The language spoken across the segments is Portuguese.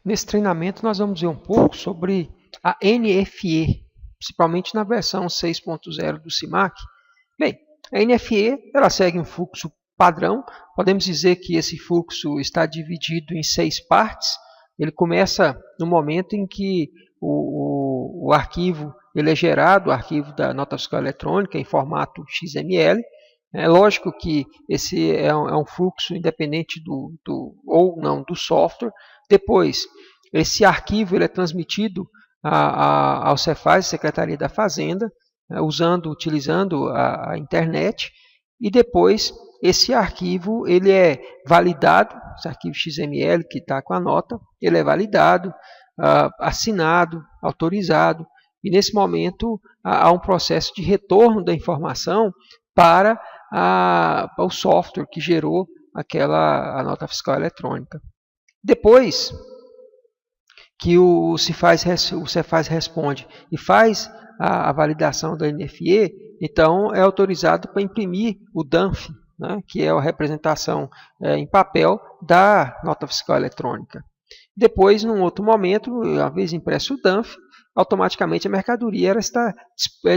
Nesse treinamento nós vamos ver um pouco sobre a NFE, principalmente na versão 6.0 do CIMAC. Bem, a NFE ela segue um fluxo padrão. Podemos dizer que esse fluxo está dividido em 6 partes. Ele começa no momento em que o arquivo ele é gerado, o arquivo da nota fiscal eletrônica em formato XML. É lógico que esse é um fluxo independente do software. Depois, esse arquivo ele é transmitido ao Cefaz, Secretaria da Fazenda, utilizando a internet. E depois, esse arquivo ele é validado, esse arquivo XML que está com a nota, ele é validado, assinado, autorizado. E nesse momento, há um processo de retorno da informação para o software que gerou a nota fiscal eletrônica. Depois que o Cefaz responde e faz a validação da NFE, então é autorizado para imprimir o DANF, né, que é a representação em papel da nota fiscal eletrônica. Depois, num outro momento, uma vez impresso o DANF, automaticamente a mercadoria está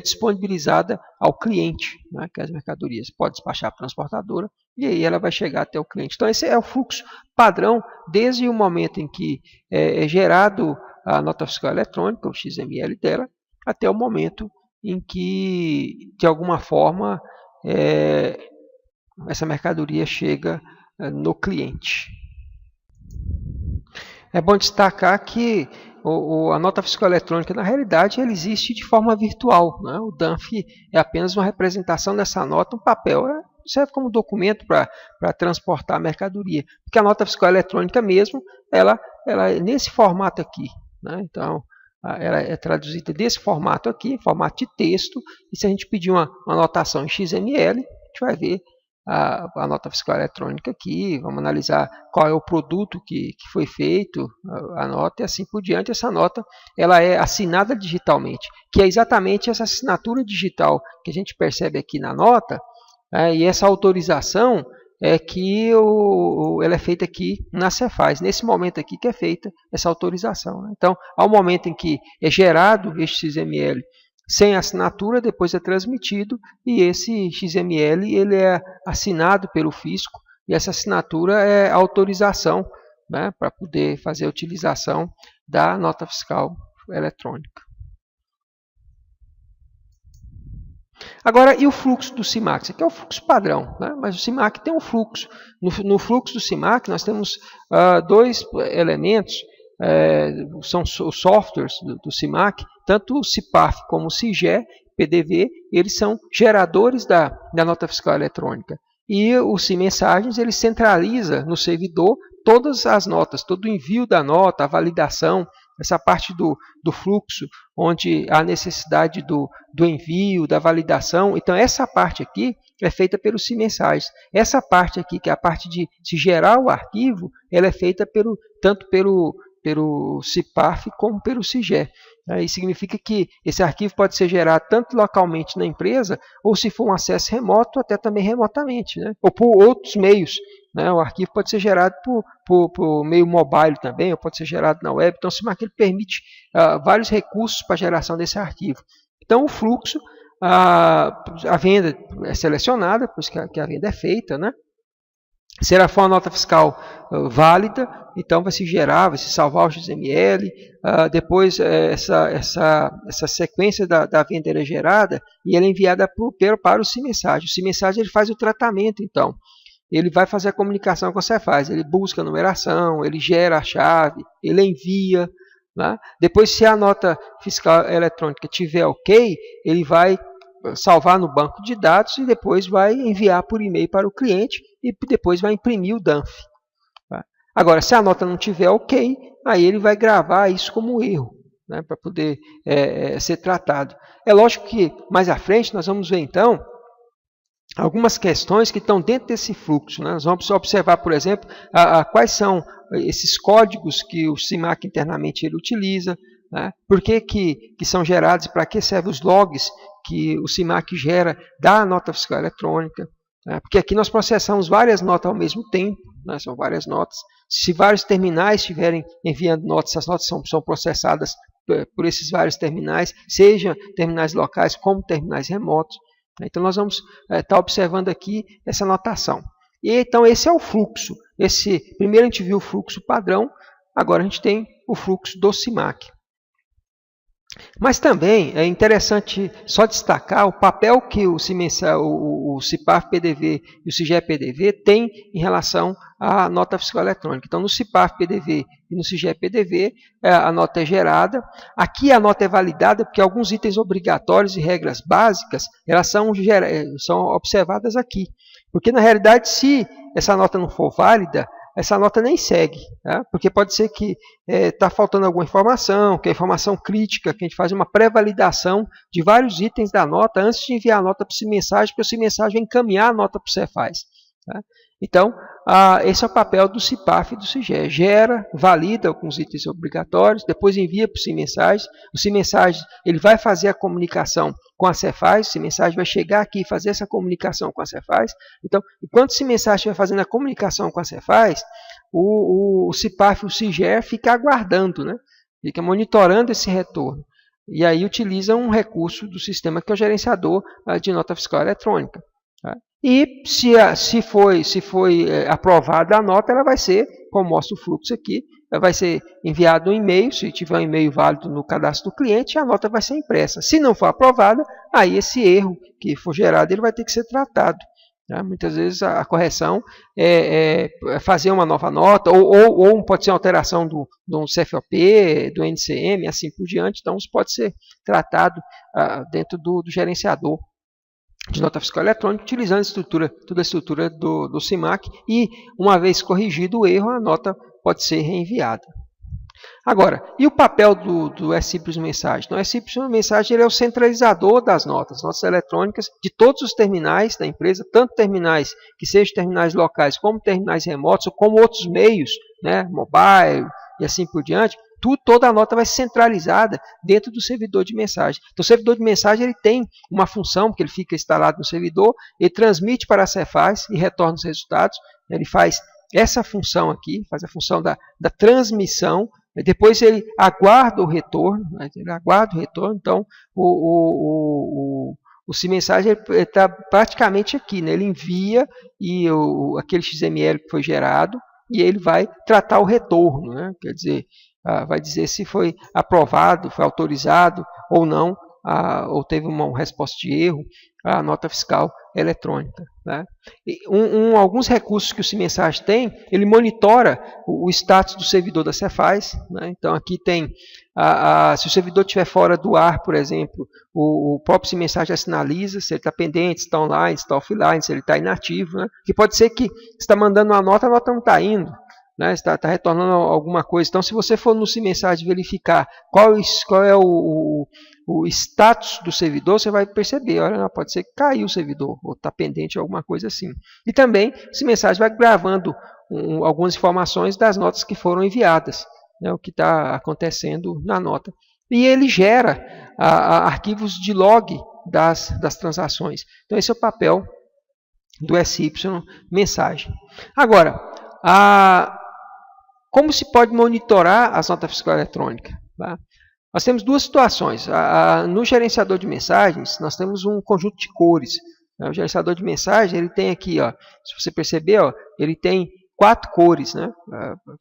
disponibilizada ao cliente, né, que as mercadorias pode despachar para a transportadora e aí ela vai chegar até o cliente. Então esse é o fluxo padrão desde o momento em que é gerado a nota fiscal eletrônica, o XML dela, até o momento em que, de alguma forma, essa mercadoria chega no cliente. É bom destacar que a nota fiscal eletrônica, na realidade, ela existe de forma virtual, né? O DANF é apenas uma representação dessa nota, um papel, serve como documento para transportar a mercadoria. Porque a nota fiscal eletrônica mesmo, ela é nesse formato aqui, né? Então, ela é traduzida desse formato aqui, em formato de texto, e se a gente pedir uma anotação em XML, a gente vai ver a nota fiscal eletrônica aqui, vamos analisar qual é o produto que foi feito, a nota e assim por diante. Essa nota ela é assinada digitalmente, que é exatamente essa assinatura digital que a gente percebe aqui na nota, e essa autorização é que ela é feita aqui na Cefaz, nesse momento aqui que é feita essa autorização, né? Então, ao momento em que é gerado este XML sem assinatura, depois é transmitido e esse XML ele é assinado pelo fisco e essa assinatura é a autorização, né, para poder fazer a utilização da nota fiscal eletrônica. Agora, e o fluxo do CIMAC? Isso aqui é o fluxo padrão, né? Mas o CIMAC tem um fluxo. No fluxo do CIMAC nós temos dois elementos, são os softwares do CIMAC, tanto o CIPAF como o CIGE, PDV, eles são geradores da nota fiscal eletrônica. E o CIMensagens, ele centraliza no servidor todas as notas, todo o envio da nota, a validação, essa parte do fluxo, onde há necessidade do envio, da validação. Então, essa parte aqui é feita pelo CIMensagens. Essa parte aqui, que é a parte de se gerar o arquivo, ela é feita tanto pelo CIPAF como pelo CIGE. Isso significa que esse arquivo pode ser gerado tanto localmente na empresa, ou se for um acesso remoto, até também remotamente, né? Ou por outros meios, né? O arquivo pode ser gerado por meio mobile também, ou pode ser gerado na web. Então, o CIMAC ele permite vários recursos para a geração desse arquivo. Então, o fluxo, a venda é selecionada, pois que a venda é feita, né? Se ela for uma nota fiscal válida, então vai se gerar, vai se salvar o XML, depois essa sequência da venda é gerada e ela é enviada para o CIMensagem. O CIMensagem ele faz o tratamento, então. Ele vai fazer a comunicação com a Cefaz, ele busca a numeração, ele gera a chave, ele envia, né? Depois, se a nota fiscal eletrônica tiver ok, ele vai salvar no banco de dados e depois vai enviar por e-mail para o cliente e depois vai imprimir o DANF. Tá? Agora, se a nota não tiver ok, aí ele vai gravar isso como erro, né, para poder ser tratado. É lógico que mais à frente nós vamos ver então algumas questões que estão dentro desse fluxo, né? Nós vamos observar, por exemplo, quais são esses códigos que o CIMAC internamente ele utiliza, né? Por que são gerados, para que servem os logs que o CIMAC gera da nota fiscal eletrônica. né? Porque aqui nós processamos várias notas ao mesmo tempo, né? São várias notas. Se vários terminais estiverem enviando notas, as notas são processadas por esses vários terminais, seja terminais locais como terminais remotos. Então nós vamos estar observando aqui essa notação. E então esse é o fluxo. Primeiro a gente viu o fluxo padrão, agora a gente tem o fluxo do CIMAC. Mas também é interessante só destacar o papel que o CIPAF-PDV e o SIGEP-PDV têm em relação à nota fiscal eletrônica. Então, no CIPAF-PDV e no SIGEP-PDV, a nota é gerada. Aqui a nota é validada porque alguns itens obrigatórios e regras básicas elas são observadas aqui. Porque, na realidade, se essa nota não for válida, essa nota nem segue, tá? Porque pode ser que está faltando alguma informação, que é informação crítica, que a gente faz uma pré-validação de vários itens da nota antes de enviar a nota para o CIMENSAGE, porque o CIMENSAGE vai encaminhar a nota para o Cefaz. Tá? Então, esse é o papel do CIPAF e do SIGE. Gera, valida alguns itens obrigatórios, depois envia para o CIMENSAGE. O CIMENSAGE ele vai fazer a comunicação com a Cefaz, o CIMENSAGE vai chegar aqui e fazer essa comunicação com a Cefaz. Então, enquanto o CIMENSAGE estiver fazendo a comunicação com a Cefaz, o CIPAF e o SIGE fica aguardando, né? Fica monitorando esse retorno. E aí utiliza um recurso do sistema que é o gerenciador de nota fiscal eletrônica. Tá? E se foi aprovada a nota, ela vai ser, como mostra o fluxo aqui, vai ser enviado um e-mail, se tiver um e-mail válido no cadastro do cliente, a nota vai ser impressa. Se não for aprovada, aí esse erro que for gerado ele vai ter que ser tratado. Tá? Muitas vezes a correção é fazer uma nova nota, ou pode ser uma alteração do CFOP, do NCM, assim por diante. Então, isso pode ser tratado dentro do gerenciador de nota fiscal eletrônica, utilizando toda a estrutura do CIMAC, e uma vez corrigido o erro, a nota pode ser reenviada. Agora, e o papel do E-Simples Mensagem? O E-Simples Mensagem ele é o centralizador das notas eletrônicas de todos os terminais da empresa, tanto terminais que sejam terminais locais, como terminais remotos, ou como outros meios, né, mobile e assim por diante. Toda a nota vai ser centralizada dentro do servidor de mensagem. Então, o servidor de mensagem ele tem uma função, porque ele fica instalado no servidor, ele transmite para a Cefaz e retorna os resultados. Ele faz essa função aqui, faz a função da transmissão, depois ele aguarda o retorno, então o CIMENSAGE está praticamente aqui, né? Ele envia aquele XML que foi gerado e ele vai tratar o retorno, né? Quer dizer, vai dizer se foi aprovado, foi autorizado ou não, ou teve uma resposta de erro, a nota fiscal eletrônica. Né? Alguns recursos que o CIMENSAGE tem, ele monitora o status do servidor da Cefaz. Né? Então aqui tem, se o servidor estiver fora do ar, por exemplo, o próprio CIMENSAGE sinaliza se ele está pendente, se está online, se está offline, se ele está inativo. Né? Que pode ser que você está mandando uma nota, a nota não está indo. Né, está retornando alguma coisa. Então, se você for no CIMENSAGE verificar qual é o status do servidor, você vai perceber, olha, pode ser que caiu o servidor, ou está pendente alguma coisa assim. E também, o CIMENSAGE vai gravando algumas informações das notas que foram enviadas, né, o que está acontecendo na nota. E ele gera arquivos de log das transações. Então, esse é o papel do SY Mensagem. Agora, como se pode monitorar as notas fiscal eletrônicas? Tá? Nós temos duas situações. No gerenciador de mensagens, nós temos um conjunto de cores. O gerenciador de mensagem, ele tem aqui, se você perceber, ele tem 4 cores, né?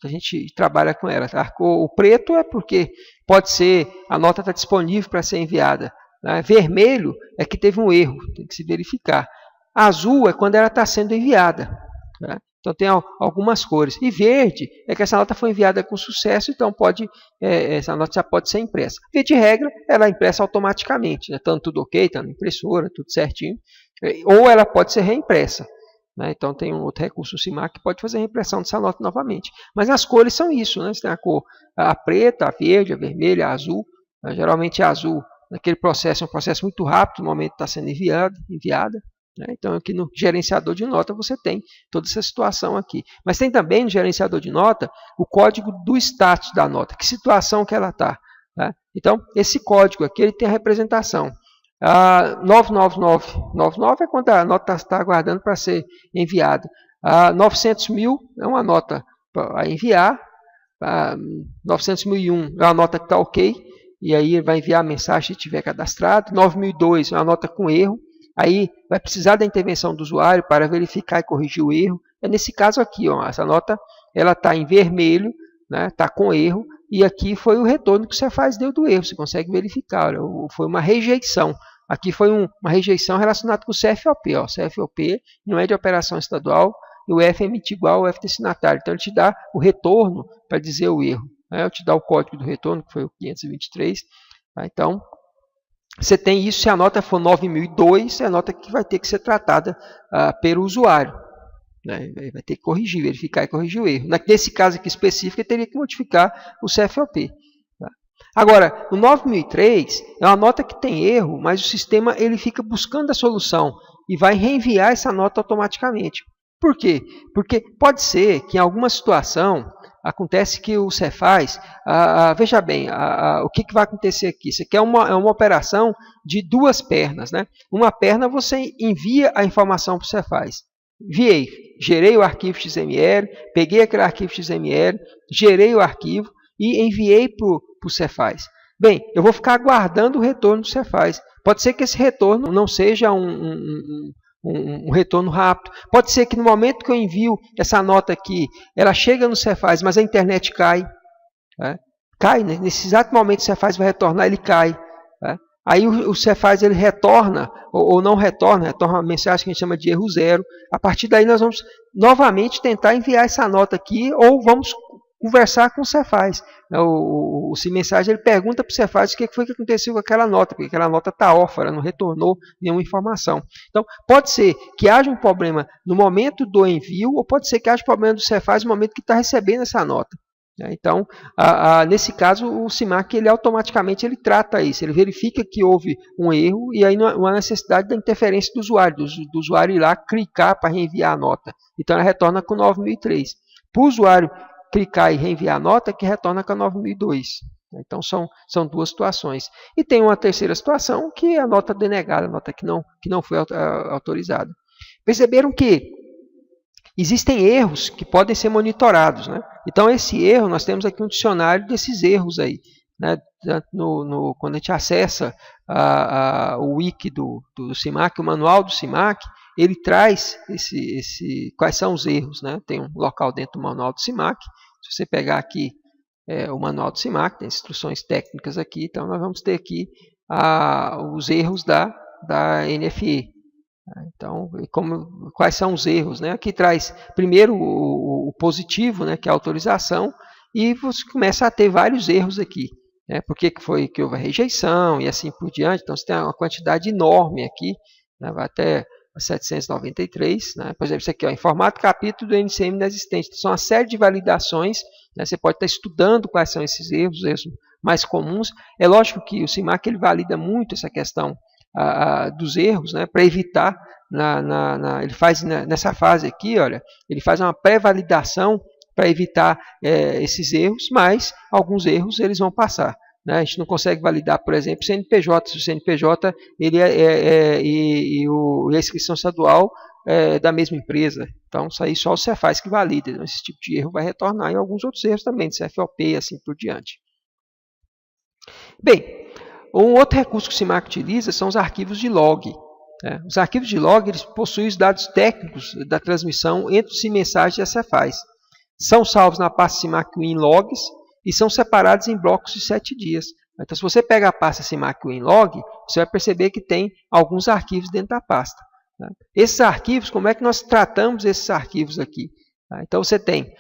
Que a gente trabalha com ela. Tá? O preto é porque pode ser, a nota está disponível para ser enviada. Tá? Vermelho é que teve um erro, tem que se verificar. Azul é quando ela está sendo enviada. Tá? Então tem algumas cores. E verde é que essa nota foi enviada com sucesso, então essa nota já pode ser impressa. Via de regra, ela é impressa automaticamente, né? Tanto tudo ok, está na impressora, tudo certinho. Ou ela pode ser reimpressa. Né? Então tem um outro recurso, o CIMAC, que pode fazer a reimpressão dessa nota novamente. Mas as cores são isso, né? Você tem a cor a preta, a verde, a vermelha, a azul. Né? Geralmente a azul, naquele processo, é um processo muito rápido, no momento está sendo enviada. Então, aqui no gerenciador de nota você tem toda essa situação aqui. Mas tem também no gerenciador de nota o código do status da nota, que situação que ela está. Tá? Então, esse código aqui ele tem a representação. 99999 é quando a nota está aguardando para ser enviada. 900 mil é uma nota a enviar. 900.001 é uma nota que está ok, e aí ele vai enviar a mensagem se tiver cadastrado. 9002 é uma nota com erro, aí vai precisar da intervenção do usuário para verificar e corrigir o erro. É nesse caso aqui, ó, essa nota ela está em vermelho, né, está com erro, e aqui foi o retorno que o Cefaz deu do erro, você consegue verificar, olha, foi uma rejeição. Aqui foi uma rejeição relacionada com o CFOP, ó. CFOP não é de operação estadual, e o F é emitido igual ao F destinatário. Então, ele te dá o retorno para dizer o erro. Né? Eu te dá o código do retorno, que foi o 523. Tá? Então, você tem isso. Se a nota for 9002, é a nota que vai ter que ser tratada pelo usuário. Né? Vai ter que corrigir, verificar e corrigir o erro. Nesse caso aqui específico, ele teria que modificar o CFOP. Tá? Agora, o 9003 é uma nota que tem erro, mas o sistema ele fica buscando a solução e vai reenviar essa nota automaticamente. Por quê? Porque pode ser que em alguma situação acontece que o Cefaz, veja bem, o que vai acontecer aqui? Isso aqui é uma operação de duas pernas. Né? Uma perna você envia a informação para o Cefaz. Enviei, gerei o arquivo XML, peguei aquele arquivo XML, gerei o arquivo e enviei para o Cefaz. Bem, eu vou ficar aguardando o retorno do Cefaz. Pode ser que esse retorno não seja um retorno rápido. Pode ser que no momento que eu envio essa nota aqui, ela chega no Cefaz, mas a internet cai. Né? Cai, né? Nesse exato momento o Cefaz vai retornar, ele cai. Né? Aí o Cefaz ele retorna, ou não retorna uma mensagem que a gente chama de erro zero. A partir daí nós vamos novamente tentar enviar essa nota aqui, ou vamos conversar com o Cefaz. O mensagem ele pergunta para o Cefaz o que foi que aconteceu com aquela nota, porque aquela nota está órfã, não retornou nenhuma informação. Então, pode ser que haja um problema no momento do envio, ou pode ser que haja um problema do Cefaz no momento que está recebendo essa nota. Então, nesse caso, o SIMAC ele automaticamente ele trata isso, ele verifica que houve um erro e aí não há necessidade da interferência do usuário ir lá clicar para reenviar a nota. Então, ela retorna com 9003. Para o usuário clicar e reenviar a nota, que retorna com a 9002. Então, são duas situações. E tem uma terceira situação, que é a nota denegada, a nota que não foi autorizada. Perceberam que existem erros que podem ser monitorados. Né? Então, esse erro, nós temos aqui um dicionário desses erros aí. Né? Quando a gente acessa o wiki do SIMAC, o manual do SIMAC, ele traz quais são os erros. Né? Tem um local dentro do manual do SIMAC. Se você pegar aqui o manual do SIMAC, tem instruções técnicas aqui, então nós vamos ter aqui os erros da NFE. Então, quais são os erros? Né? Aqui traz primeiro o positivo, né, que é a autorização, e você começa a ter vários erros aqui. Né? Por que houve a rejeição e assim por diante. Então, você tem uma quantidade enorme aqui, né? Vai até 793, né? Por exemplo, isso aqui, ó, em formato capítulo do NCM inexistente. Então, são uma série de validações, né? Você pode estar estudando quais são esses erros, os erros mais comuns. É lógico que o SIMAC ele valida muito essa questão dos erros, né? Para evitar, ele faz nessa fase aqui, olha, ele faz uma pré-validação para evitar esses erros, mas alguns erros eles vão passar. Né? A gente não consegue validar, por exemplo, o CNPJ, se o CNPJ ele e a inscrição estadual é da mesma empresa. Então, isso aí só o Cefaz que valida. Então, esse tipo de erro vai retornar e alguns outros erros também, de CFOP e assim por diante. Bem, um outro recurso que o SIMAC utiliza são os arquivos de log. Né? Os arquivos de log eles possuem os dados técnicos da transmissão entre os mensagens e a Cefaz. São salvos na pasta SIMAC Win Logs e são separados em blocos de 7 dias. Então, se você pega a pasta SIMAC Win Log, você vai perceber que tem alguns arquivos dentro da pasta. Né? Esses arquivos, como é que nós tratamos esses arquivos aqui? Então, você tem,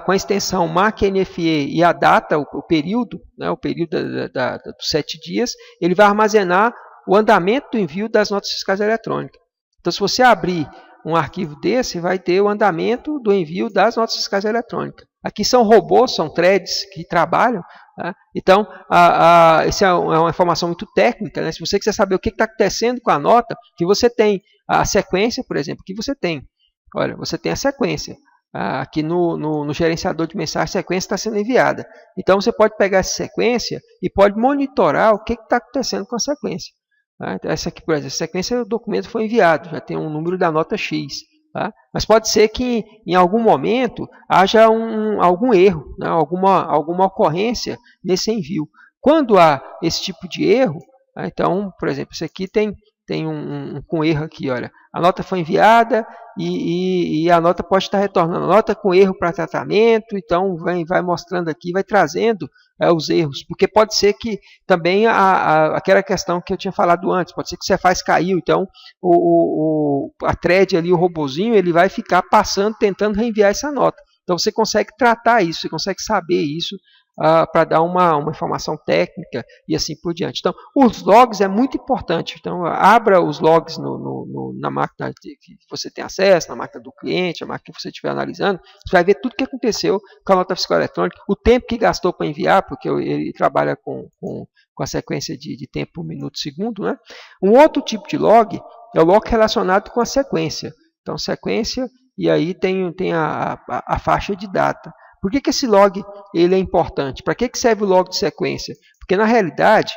com a extensão MAC-NFE e a data, o período, né, o período dos 7 dias, ele vai armazenar o andamento do envio das notas fiscais eletrônicas. Então, se você abrir um arquivo desse, vai ter o andamento do envio das notas fiscais eletrônicas. Aqui são robôs, são threads que trabalham. Tá? Então, essa é uma informação muito técnica. Né? Se você quiser saber o que está acontecendo com a nota, que você tem a sequência, por exemplo, que você tem. Olha, você tem a sequência. Aqui no gerenciador de mensagem, a sequência está sendo enviada. Então, você pode pegar essa sequência e pode monitorar o que está acontecendo com a sequência. Tá? Então, essa aqui, por exemplo, a sequência do documento foi enviado, já tem um número da nota X. Tá? Mas pode ser que em algum momento haja algum erro, né? alguma ocorrência nesse envio. Quando há esse tipo de erro, tá? Então, por exemplo, isso aqui tem com erro aqui, olha, a nota foi enviada e a nota pode estar retornando, nota com erro para tratamento, então vai mostrando aqui, vai trazendo os erros, porque pode ser que também aquela questão que eu tinha falado antes, pode ser que o Cefaz caiu, então a thread ali, o robozinho, ele vai ficar passando, tentando reenviar essa nota. Então você consegue tratar isso, você consegue saber isso, para dar uma informação técnica e assim por diante. Então, os logs é muito importante. Então, abra os logs na máquina que você tem acesso, na máquina do cliente, a máquina que você estiver analisando. Você vai ver tudo o que aconteceu com a nota fiscal eletrônica, o tempo que gastou para enviar, porque ele trabalha com a sequência de tempo, minuto, segundo. Né? Um outro tipo de log é o log relacionado com a sequência. Então, sequência, e aí tem a faixa de data. Por que esse log ele é importante? Para que serve o log de sequência? Porque, na realidade,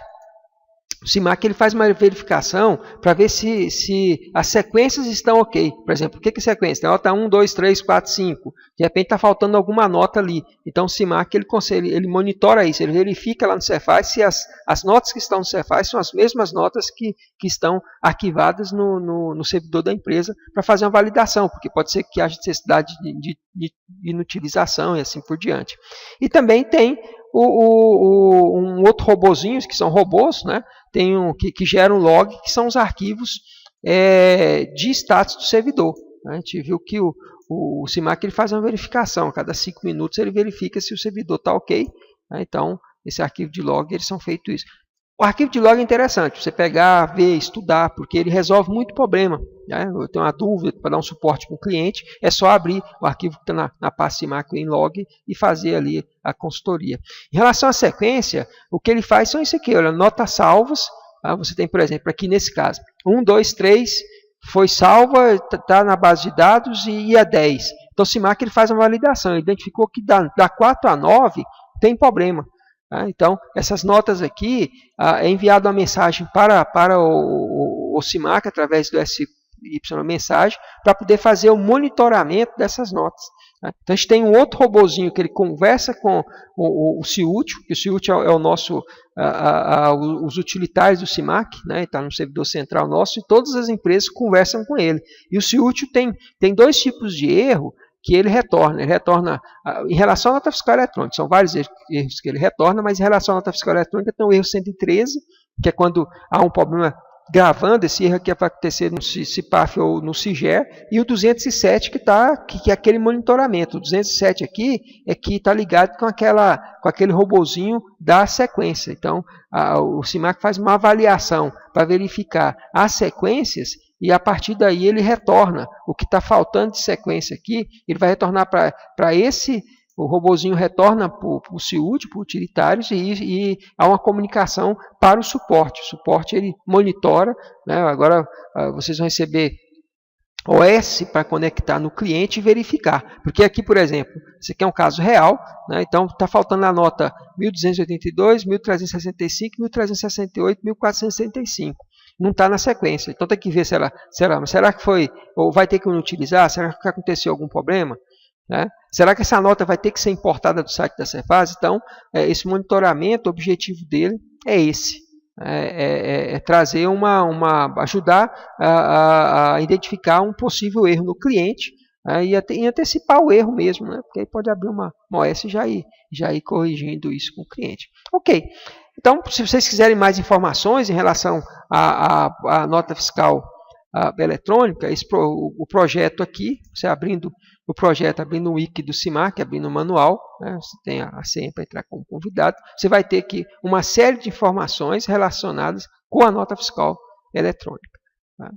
o CIMAC ele faz uma verificação para ver se as sequências estão ok. Por exemplo, o que é sequência? Nota 1, 2, 3, 4, 5. De repente está faltando alguma nota ali. Então o CIMAC ele monitora isso, ele verifica lá no Cefaz se as notas que estão no Cefaz são as mesmas notas que estão arquivadas no servidor da empresa para fazer uma validação, porque pode ser que haja necessidade de inutilização e assim por diante. E também tem um outro robozinho, que são robôs, né? Tem que geram log, que são os arquivos de status do servidor. Né? A gente viu que o CIMAC ele faz uma verificação, a cada 5 minutos ele verifica se o servidor está ok. Né? Então, esse arquivo de log, eles são feitos isso. O arquivo de log é interessante, você pegar, ver, estudar, porque ele resolve muito problema. Né? Eu tenho uma dúvida para dar um suporte para o cliente, é só abrir o arquivo que está na pasta CIMAC em log e fazer ali a consultoria. Em relação à sequência, o que ele faz são isso aqui, olha, notas salvas. Tá? Você tem, por exemplo, aqui nesse caso, 1, 2, 3, foi salva, está na base de dados e ia 10. Então o CIMAC ele faz uma validação, identificou que da 4 a 9 tem problema. Então, essas notas aqui, é enviada uma mensagem para o CIMAC através do SY mensagem para poder fazer o monitoramento dessas notas. Então, a gente tem um outro robozinho que ele conversa com o CIUTIL, que o CIUTIL é o nosso, os utilitários do CIMAC, né, está no servidor central nosso, e todas as empresas conversam com ele. E o CIUTIL tem dois tipos de erro que ele retorna. Ele retorna em relação à nota fiscal eletrônica. São vários erros que ele retorna, mas em relação à nota fiscal eletrônica tem o erro 113, que é quando há um problema gravando, esse erro aqui vai acontecer no CIPAF ou no CIGER, e o 207 que é aquele monitoramento. O 207 aqui é que está ligado com aquele robozinho da sequência. Então, o CIMAC faz uma avaliação para verificar as sequências e a partir daí ele retorna o que está faltando de sequência aqui, ele vai retornar para esse, o robozinho retorna para o CIUT, para utilitários, e há uma comunicação para o suporte. O suporte ele monitora, né? Agora vocês vão receber OS para conectar no cliente e verificar. Porque aqui, por exemplo, esse aqui é um caso real, né? Então está faltando a nota 1282, 1365, 1368, 1465. Não está na sequência. Então tem que ver será que foi, ou vai ter que utilizar, será que aconteceu algum problema? Né? Será que essa nota vai ter que ser importada do site da Cefaz? Então, esse monitoramento, o objetivo dele é esse. Trazer ajudar a identificar um possível erro no cliente, e antecipar o erro mesmo, né? Porque aí pode abrir uma OS e já ir corrigindo isso com o cliente. Ok. Então, se vocês quiserem mais informações em relação à nota fiscal eletrônica, o projeto aqui, você abrindo o projeto, abrindo o wiki do CIMAC, abrindo o manual, né, você tem a senha para entrar como convidado, você vai ter aqui uma série de informações relacionadas com a nota fiscal eletrônica. Tá?